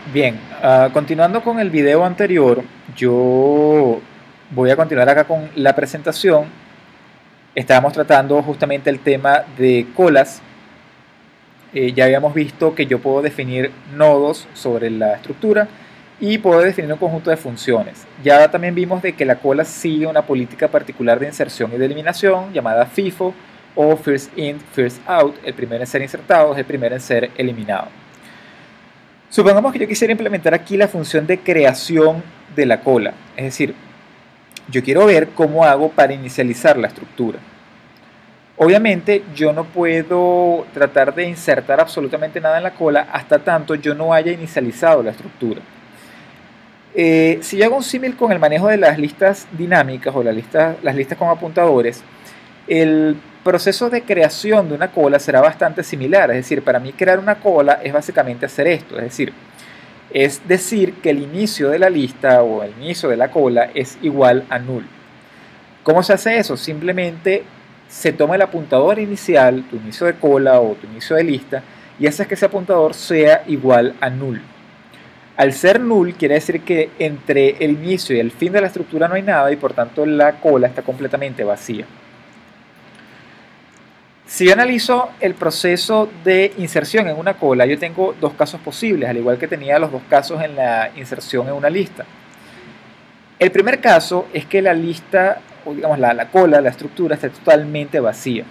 Bien, continuando con el video anterior, yo voy a continuar acá con la presentación. Estábamos tratando justamente el tema de colas. Ya habíamos visto que yo puedo definir nodos sobre la estructura y puedo definir un conjunto de funciones. Ya también vimos de que la cola sigue una política particular de inserción y de eliminación llamada FIFO o First In, First Out. El primero en ser insertado es el primero en ser eliminado. Supongamos que yo quisiera implementar aquí la función de creación de la cola, es decir, yo quiero ver cómo hago para inicializar la estructura. Obviamente yo no puedo tratar de insertar absolutamente nada en la cola hasta tanto yo no haya inicializado la estructura. Si yo hago un símil con el manejo de las listas dinámicas o las listas con apuntadores, el proceso de creación de una cola será bastante similar. Es decir, para mí crear una cola es básicamente hacer esto, es decir que el inicio de la lista o el inicio de la cola es igual a null. ¿Cómo se hace eso? Simplemente se toma el apuntador inicial, tu inicio de cola o tu inicio de lista, y haces que ese apuntador sea igual a null. Al ser null quiere decir que entre el inicio y el fin de la estructura no hay nada y por tanto la cola está completamente vacía. Si yo analizo el proceso de inserción en una cola, yo tengo dos casos posibles, al igual que tenía los dos casos en la inserción en una lista. El primer caso es que la lista, o digamos la cola, la estructura, esté totalmente vacía.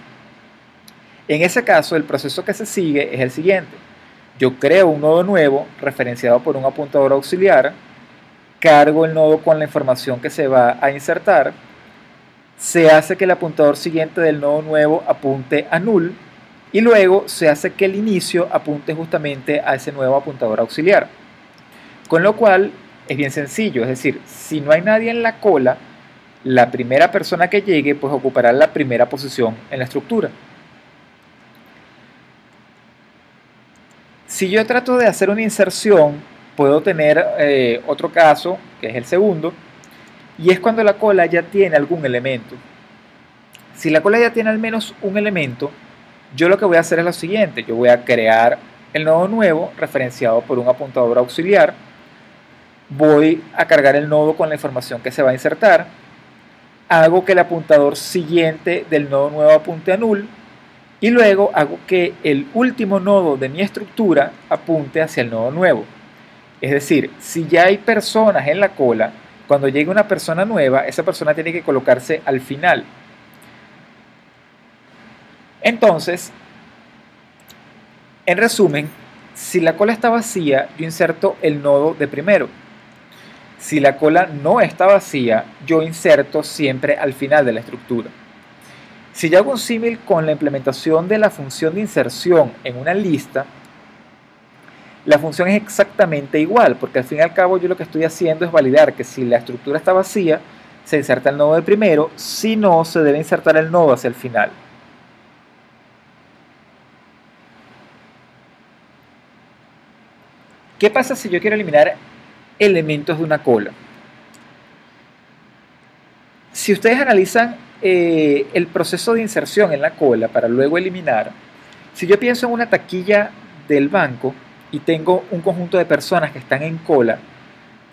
En ese caso, el proceso que se sigue es el siguiente. Yo creo un nodo nuevo, referenciado por un apuntador auxiliar, cargo el nodo con la información que se va a insertar, se hace que el apuntador siguiente del nodo nuevo apunte a null y luego se hace que el inicio apunte justamente a ese nuevo apuntador auxiliar. Con lo cual es bien sencillo, es decir, si no hay nadie en la cola, la primera persona que llegue pues ocupará la primera posición en la estructura. Si yo trato de hacer una inserción, puedo tener otro caso, que es el segundo, y es cuando la cola ya tiene algún elemento. Si la cola ya tiene al menos un elemento, yo lo que voy a hacer es lo siguiente. Yo voy a crear el nodo nuevo referenciado por un apuntador auxiliar. Voy a cargar el nodo con la información que se va a insertar. Hago que el apuntador siguiente del nodo nuevo apunte a null. Y luego hago que el último nodo de mi estructura apunte hacia el nodo nuevo. Es decir, si ya hay personas en la cola, cuando llegue una persona nueva, esa persona tiene que colocarse al final. Entonces, en resumen, si la cola está vacía, yo inserto el nodo de primero. Si la cola no está vacía, yo inserto siempre al final de la estructura. Si yo hago un símil con la implementación de la función de inserción en una lista, la función es exactamente igual, porque al fin y al cabo yo lo que estoy haciendo es validar que si la estructura está vacía, se inserta el nodo de primero, si no, se debe insertar el nodo hacia el final. ¿Qué pasa si yo quiero eliminar elementos de una cola? Si ustedes analizan el proceso de inserción en la cola para luego eliminar, si yo pienso en una taquilla del banco y tengo un conjunto de personas que están en cola,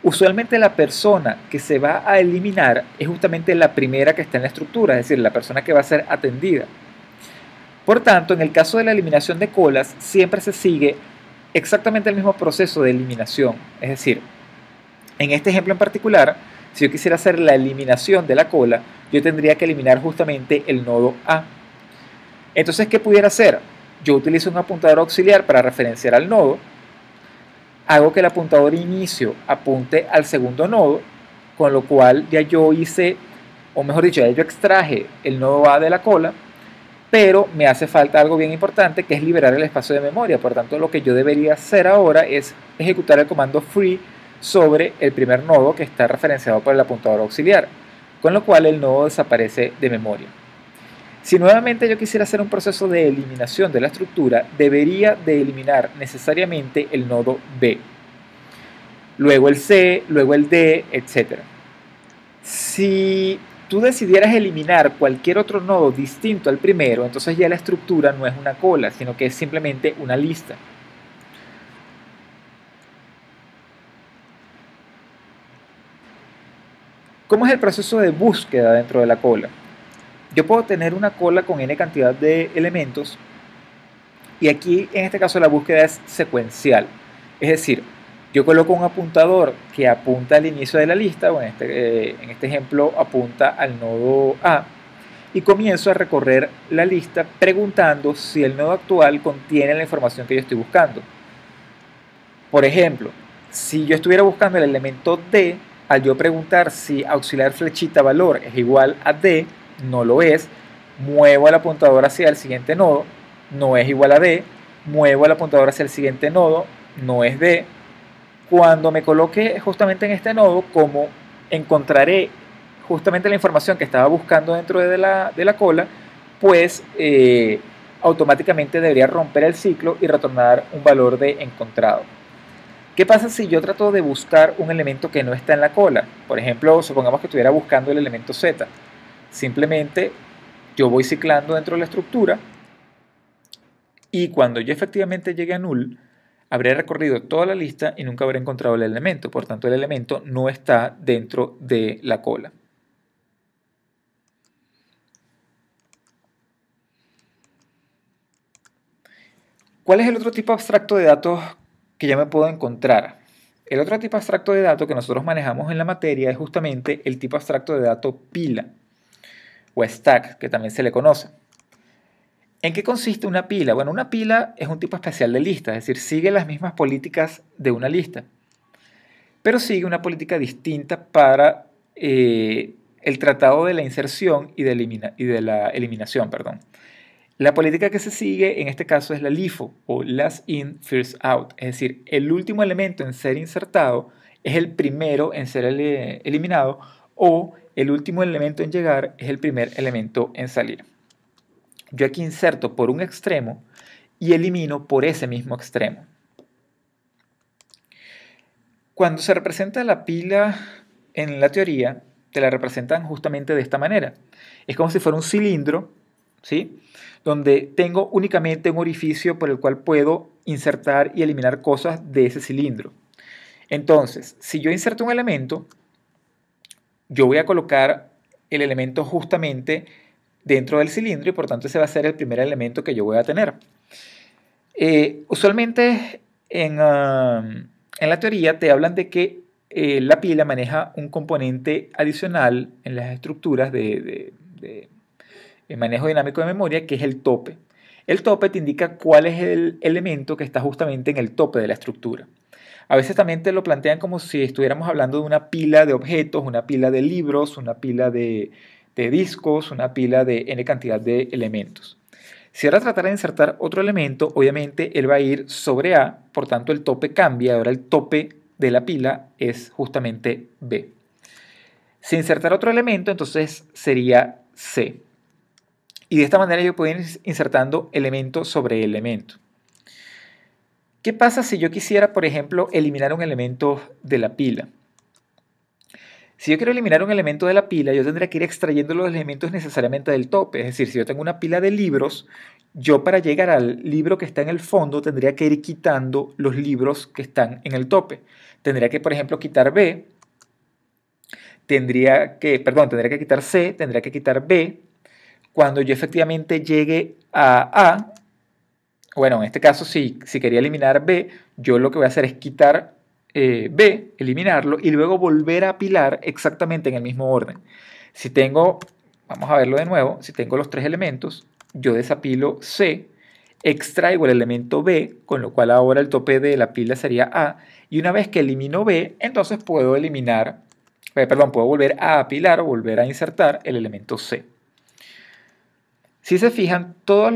usualmente la persona que se va a eliminar es justamente la primera que está en la estructura, es decir, la persona que va a ser atendida. Por tanto, en el caso de la eliminación de colas, siempre se sigue exactamente el mismo proceso de eliminación. Es decir, en este ejemplo en particular, si yo quisiera hacer la eliminación de la cola, yo tendría que eliminar justamente el nodo A. Entonces, ¿qué pudiera hacer? Yo utilizo un apuntador auxiliar para referenciar al nodo, hago que el apuntador inicio apunte al segundo nodo, con lo cual ya yo hice, o mejor dicho, ya yo extraje el nodo A de la cola, pero me hace falta algo bien importante que es liberar el espacio de memoria. Por tanto, lo que yo debería hacer ahora es ejecutar el comando free sobre el primer nodo que está referenciado por el apuntador auxiliar, con lo cual el nodo desaparece de memoria. Si nuevamente yo quisiera hacer un proceso de eliminación de la estructura, debería de eliminar necesariamente el nodo B, luego el C, luego el D, etc. Si tú decidieras eliminar cualquier otro nodo distinto al primero, entonces ya la estructura no es una cola, sino que es simplemente una lista. ¿Cómo es el proceso de búsqueda dentro de la cola? Yo puedo tener una cola con n cantidad de elementos y aquí en este caso la búsqueda es secuencial. Es decir, yo coloco un apuntador que apunta al inicio de la lista, o en este ejemplo apunta al nodo A, y comienzo a recorrer la lista preguntando si el nodo actual contiene la información que yo estoy buscando. Por ejemplo, si yo estuviera buscando el elemento D, al yo preguntar si auxiliar flechita valor es igual a D, no lo es, muevo el apuntador hacia el siguiente nodo, no es igual a D, muevo el apuntador hacia el siguiente nodo, no es D. Cuando me coloque justamente en este nodo, como encontraré justamente la información que estaba buscando dentro de la cola, pues automáticamente debería romper el ciclo y retornar un valor de encontrado. ¿Qué pasa si yo trato de buscar un elemento que no está en la cola? Por ejemplo, supongamos que estuviera buscando el elemento Z. Simplemente yo voy ciclando dentro de la estructura y cuando yo efectivamente llegue a null, habré recorrido toda la lista y nunca habré encontrado el elemento. Por tanto, el elemento no está dentro de la cola. ¿Cuál es el otro tipo abstracto de datos que ya me puedo encontrar? El otro tipo abstracto de datos que nosotros manejamos en la materia es justamente el tipo abstracto de datos pila o stack, que también se le conoce. ¿En qué consiste una pila? Bueno, una pila es un tipo especial de lista, es decir, sigue las mismas políticas de una lista, pero sigue una política distinta para el tratado de la inserción y de la eliminación. Perdón. La política que se sigue en este caso es la LIFO o Last In, First Out, es decir, el último elemento en ser insertado es el primero en ser eliminado o el último elemento en llegar es el primer elemento en salir. Yo aquí inserto por un extremo y elimino por ese mismo extremo. Cuando se representa la pila en la teoría, te la representan justamente de esta manera. Es como si fuera un cilindro, ¿sí?, donde tengo únicamente un orificio por el cual puedo insertar y eliminar cosas de ese cilindro. Entonces, si yo inserto un elemento, yo voy a colocar el elemento justamente dentro del cilindro y por tanto ese va a ser el primer elemento que yo voy a tener. Usualmente en la teoría te hablan de que la pila maneja un componente adicional en las estructuras de manejo dinámico de memoria, que es el tope. El tope te indica cuál es el elemento que está justamente en el tope de la estructura. A veces también te lo plantean como si estuviéramos hablando de una pila de objetos, una pila de libros, una pila de discos, una pila de n cantidad de elementos. Si ahora tratara de insertar otro elemento, obviamente él va a ir sobre A, por tanto el tope cambia, ahora el tope de la pila es justamente B. Si insertara otro elemento, entonces sería C. Y de esta manera yo puedo ir insertando elemento sobre elemento. ¿Qué pasa si yo quisiera, por ejemplo, eliminar un elemento de la pila? Si yo quiero eliminar un elemento de la pila, yo tendría que ir extrayendo los elementos necesariamente del tope. Es decir, si yo tengo una pila de libros, yo para llegar al libro que está en el fondo tendría que ir quitando los libros que están en el tope. Tendría que, por ejemplo, quitar B, tendría que quitar C, tendría que quitar B. Cuando yo efectivamente llegue a A, bueno, en este caso si quería eliminar B, yo lo que voy a hacer es quitar B, eliminarlo y luego volver a apilar exactamente en el mismo orden. Si tengo, vamos a verlo de nuevo, si tengo los tres elementos, yo desapilo C, extraigo el elemento B, con lo cual ahora el tope de la pila sería A, y una vez que elimino B, entonces puedo puedo volver a apilar o volver a insertar el elemento C. Si se fijan, todas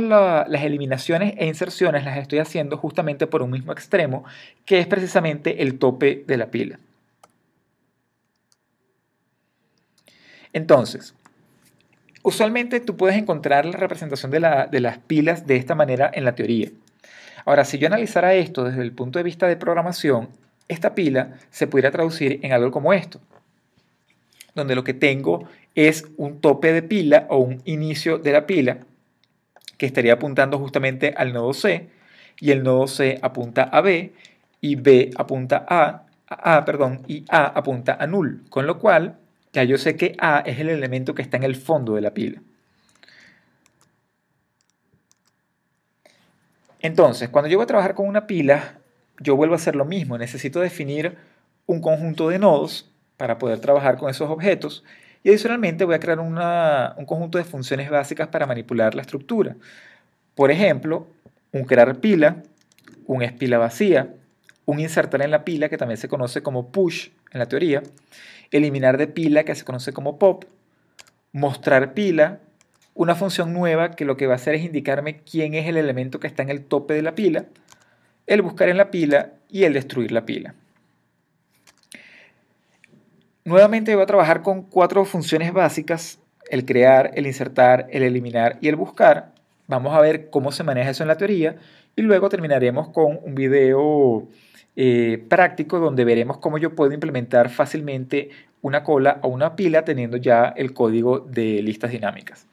las eliminaciones e inserciones las estoy haciendo justamente por un mismo extremo, que es precisamente el tope de la pila. Entonces, usualmente tú puedes encontrar la representación de las pilas de esta manera en la teoría. Ahora, si yo analizara esto desde el punto de vista de programación, esta pila se pudiera traducir en algo como esto, donde lo que tengo es un tope de pila o un inicio de la pila, que estaría apuntando justamente al nodo C, y el nodo C apunta a B, y B apunta y A apunta a null, con lo cual Ya yo sé que A es el elemento que está en el fondo de la pila. Entonces, cuando yo voy a trabajar con una pila, yo vuelvo a hacer lo mismo. Necesito definir un conjunto de nodos para poder trabajar con esos objetos. Y adicionalmente voy a crear un conjunto de funciones básicas para manipular la estructura. Por ejemplo, un crear pila, un es pila vacía, un insertar en la pila, que también se conoce como push en la teoría, eliminar de pila, que se conoce como pop, mostrar pila, una función nueva que lo que va a hacer es indicarme quién es el elemento que está en el tope de la pila, el buscar en la pila y el destruir la pila. Nuevamente voy a trabajar con 4 funciones básicas: el crear, el insertar, el eliminar y el buscar. Vamos a ver cómo se maneja eso en la teoría y luego terminaremos con un video práctico donde veremos cómo yo puedo implementar fácilmente una cola o una pila teniendo ya el código de listas dinámicas.